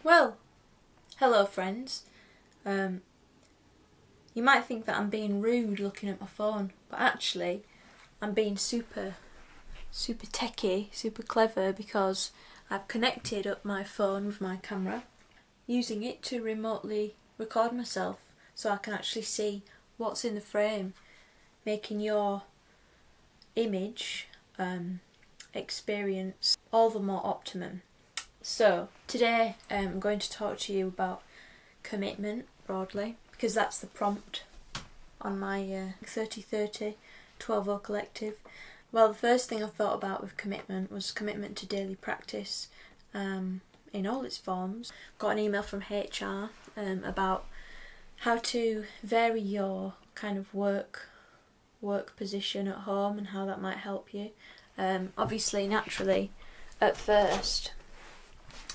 Well, hello friends. You might think that I'm being rude looking at my phone, but actually I'm being super techie, super clever, because I've connected up my phone with my camera, using it to remotely record myself so I can actually see what's in the frame, making your image experience all the more optimum. So today I'm going to talk to you about commitment broadly, because that's the prompt on my 30 12 collective. Well, the first thing I thought about with commitment was commitment to daily practice in all its forms. Got an email from HR about how to vary your kind of work position at home and how that might help you. Obviously, naturally, at first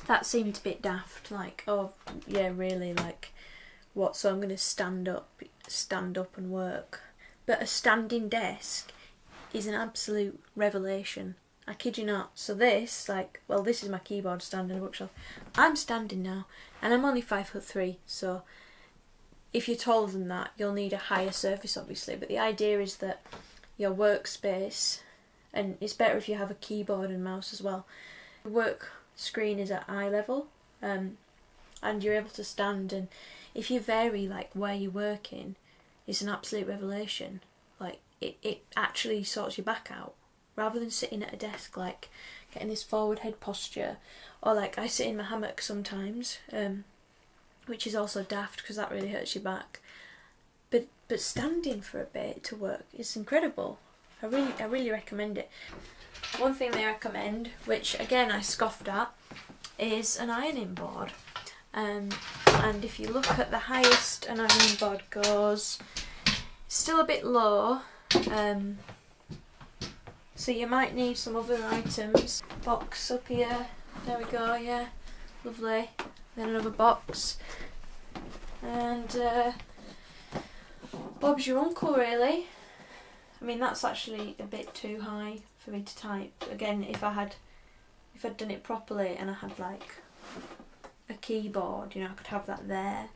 that seemed a bit daft, like, oh yeah, really, like, what, so I'm going to stand up and work? But a standing desk is an absolute revelation, I kid you not. So this, like, well, this is my keyboard stand in a bookshelf. I'm standing now, and I'm only 5'3", so if you're taller than that, you'll need a higher surface, obviously, but the idea is that your workspace, and it's better if you have a keyboard and mouse as well, the work screen is at eye level, and you're able to stand, and if you vary like where you're working, it's an absolute revelation. Like, it actually sorts your back out, rather than sitting at a desk, like getting this forward head posture, or like I sit in my hammock sometimes, which is also daft because that really hurts your back. But standing for a bit to work is incredible. I really recommend it. One thing they recommend, which again I scoffed at, is an ironing board. And if you look at the highest an ironing board goes, it's still a bit low. So you might need some other items. Box up here. There we go. Yeah, lovely. Then another box. And Bob's your uncle, really. I mean, that's actually a bit too high for me to type. Again, if I'd done it properly and I had like a keyboard, you know, I could have that there.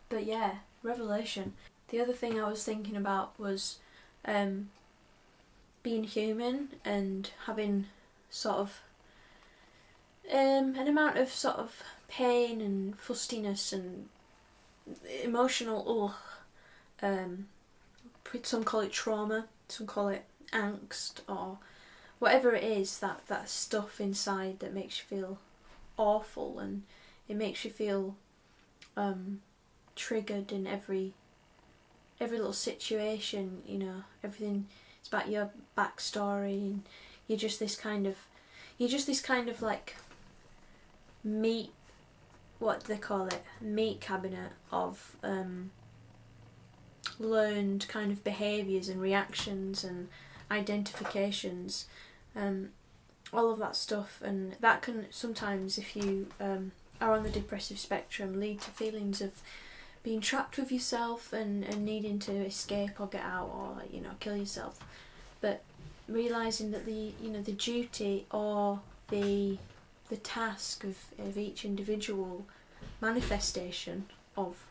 But yeah, revelation. The other thing I was thinking about was being human and having sort of an amount of sort of pain and fustiness and emotional some call it trauma, some call it angst, or whatever it is, that stuff inside that makes you feel awful, and it makes you feel triggered in every little situation, you know, everything. It's about your backstory, and you're just this kind of like meat, what do they call it, meat cabinet of learned kind of behaviours and reactions and identifications, all of that stuff. And that can sometimes, if you are on the depressive spectrum, lead to feelings of being trapped with yourself and needing to escape or get out, or, you know, kill yourself. But realising that the duty or the task of each individual manifestation of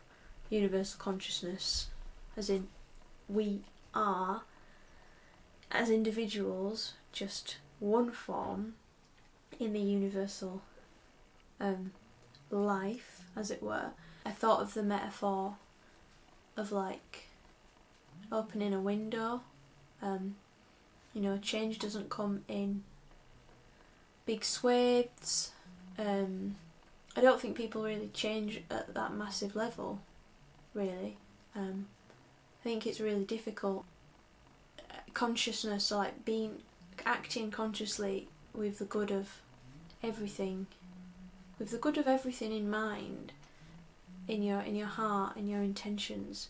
universal consciousness, as in we are as individuals just one form in the universal life, as it were. I thought of the metaphor of like opening a window. You know, change doesn't come in big swathes. I don't think people really change at that massive level, really. I think it's really difficult. Consciousness, or like acting consciously with the good of everything, in mind, in your heart, in your intentions,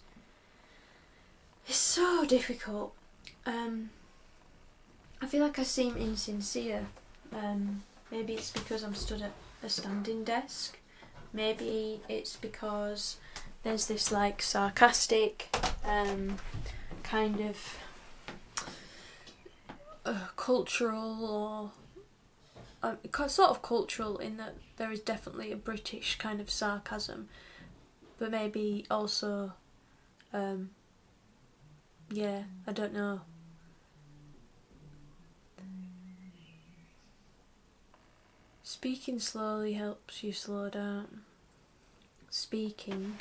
it's so difficult. I feel like I seem insincere. Maybe it's because I'm stood at a standing desk. Maybe it's because there's this like sarcastic kind of cultural or sort of cultural in that there is definitely a British kind of sarcasm, but maybe also, yeah, I don't know. Speaking slowly helps you slow down. Speaking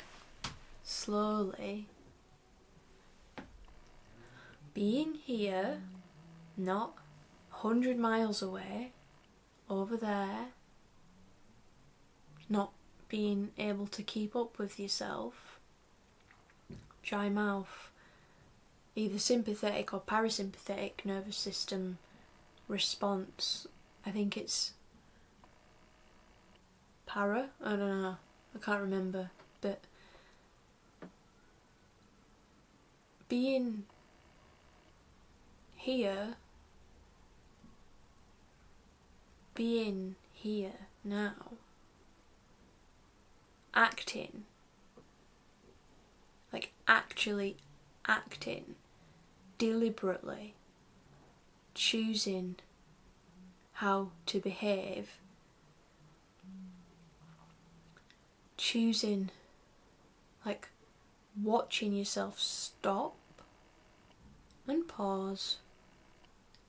slowly. Being here, not 100 miles away, over there. Not being able to keep up with yourself. Dry mouth. Either sympathetic or parasympathetic nervous system response. I think it's para? I don't know. I can't remember. But being here, being here now, acting, like actually acting, deliberately choosing how to behave, choosing, like watching yourself stop and pause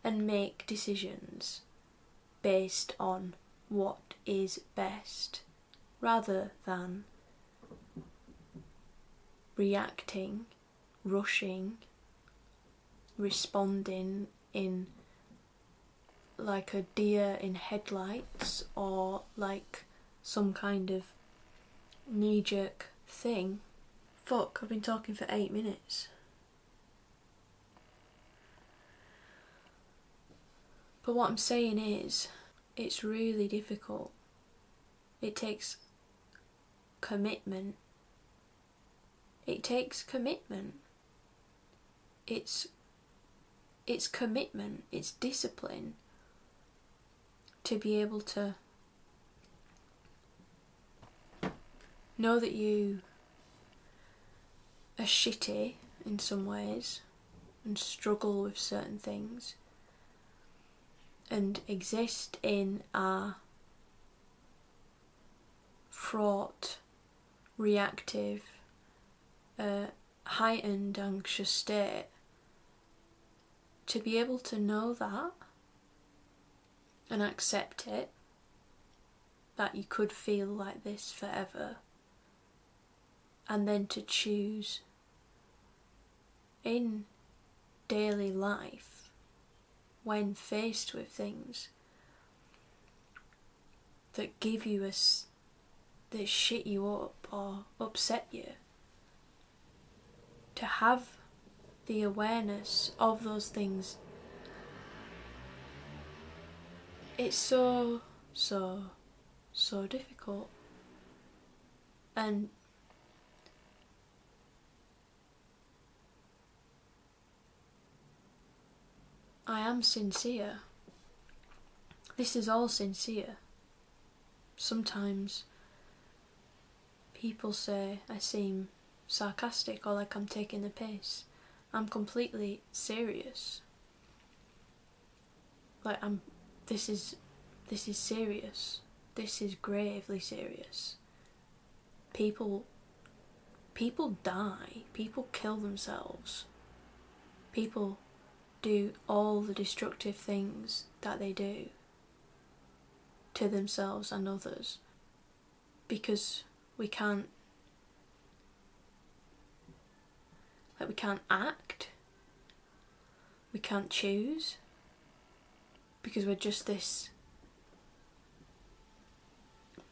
and make decisions based on what is best, rather than reacting, rushing, responding in like a deer in headlights, or like some kind of knee-jerk thing. Fuck, I've been talking for 8 minutes. But what I'm saying is, it's really difficult. It takes commitment. It takes commitment. It's commitment, it's discipline to be able to know that you are shitty in some ways and struggle with certain things and exist in a fraught, reactive, heightened, anxious state. To be able to know that and accept it, that you could feel like this forever, and then to choose in daily life, when faced with things that give you that shit you up or upset you, to have the awareness of those things. It's so difficult. And I am sincere. This is all sincere. Sometimes people say I seem sarcastic or like I'm taking the piss. I'm completely serious. Like this is serious. This is gravely serious. People die. People kill themselves. People do all the destructive things that they do to themselves and others because we can't act, we can't choose, because we're just this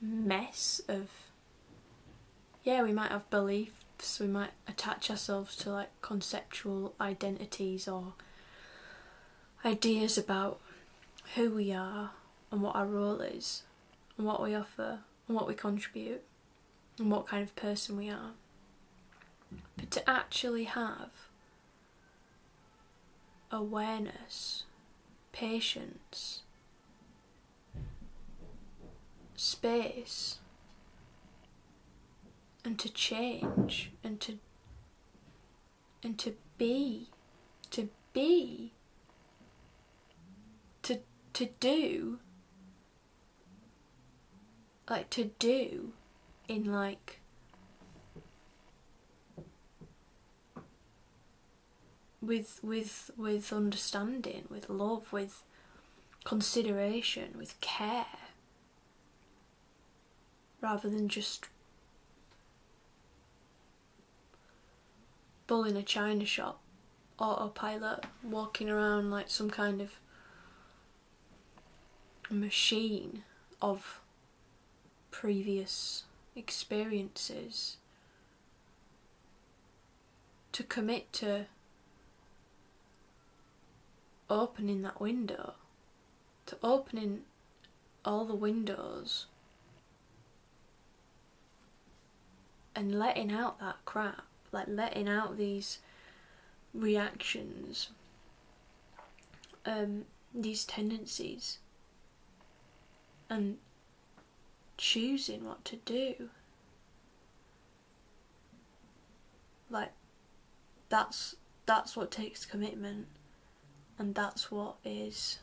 mess of, yeah, we might have beliefs, we might attach ourselves to like conceptual identities or ideas about who we are and what our role is and what we offer and what we contribute and what kind of person we are. But to actually have awareness, patience, space, and to change and to be, to do like to do in like with understanding, with love, with consideration, with care, rather than just bull in a china shop, autopilot, walking around like some kind of machine of previous experiences. To commit to opening that window, to opening all the windows and letting out that crap, like letting out these reactions, these tendencies, and choosing what to do. Like that's what takes commitment, and that's what is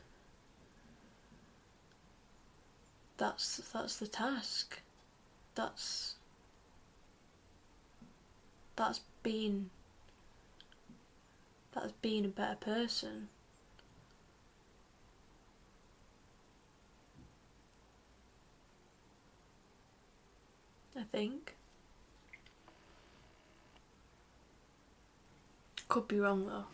that's the task. That's being a better person. I think. Could be wrong though.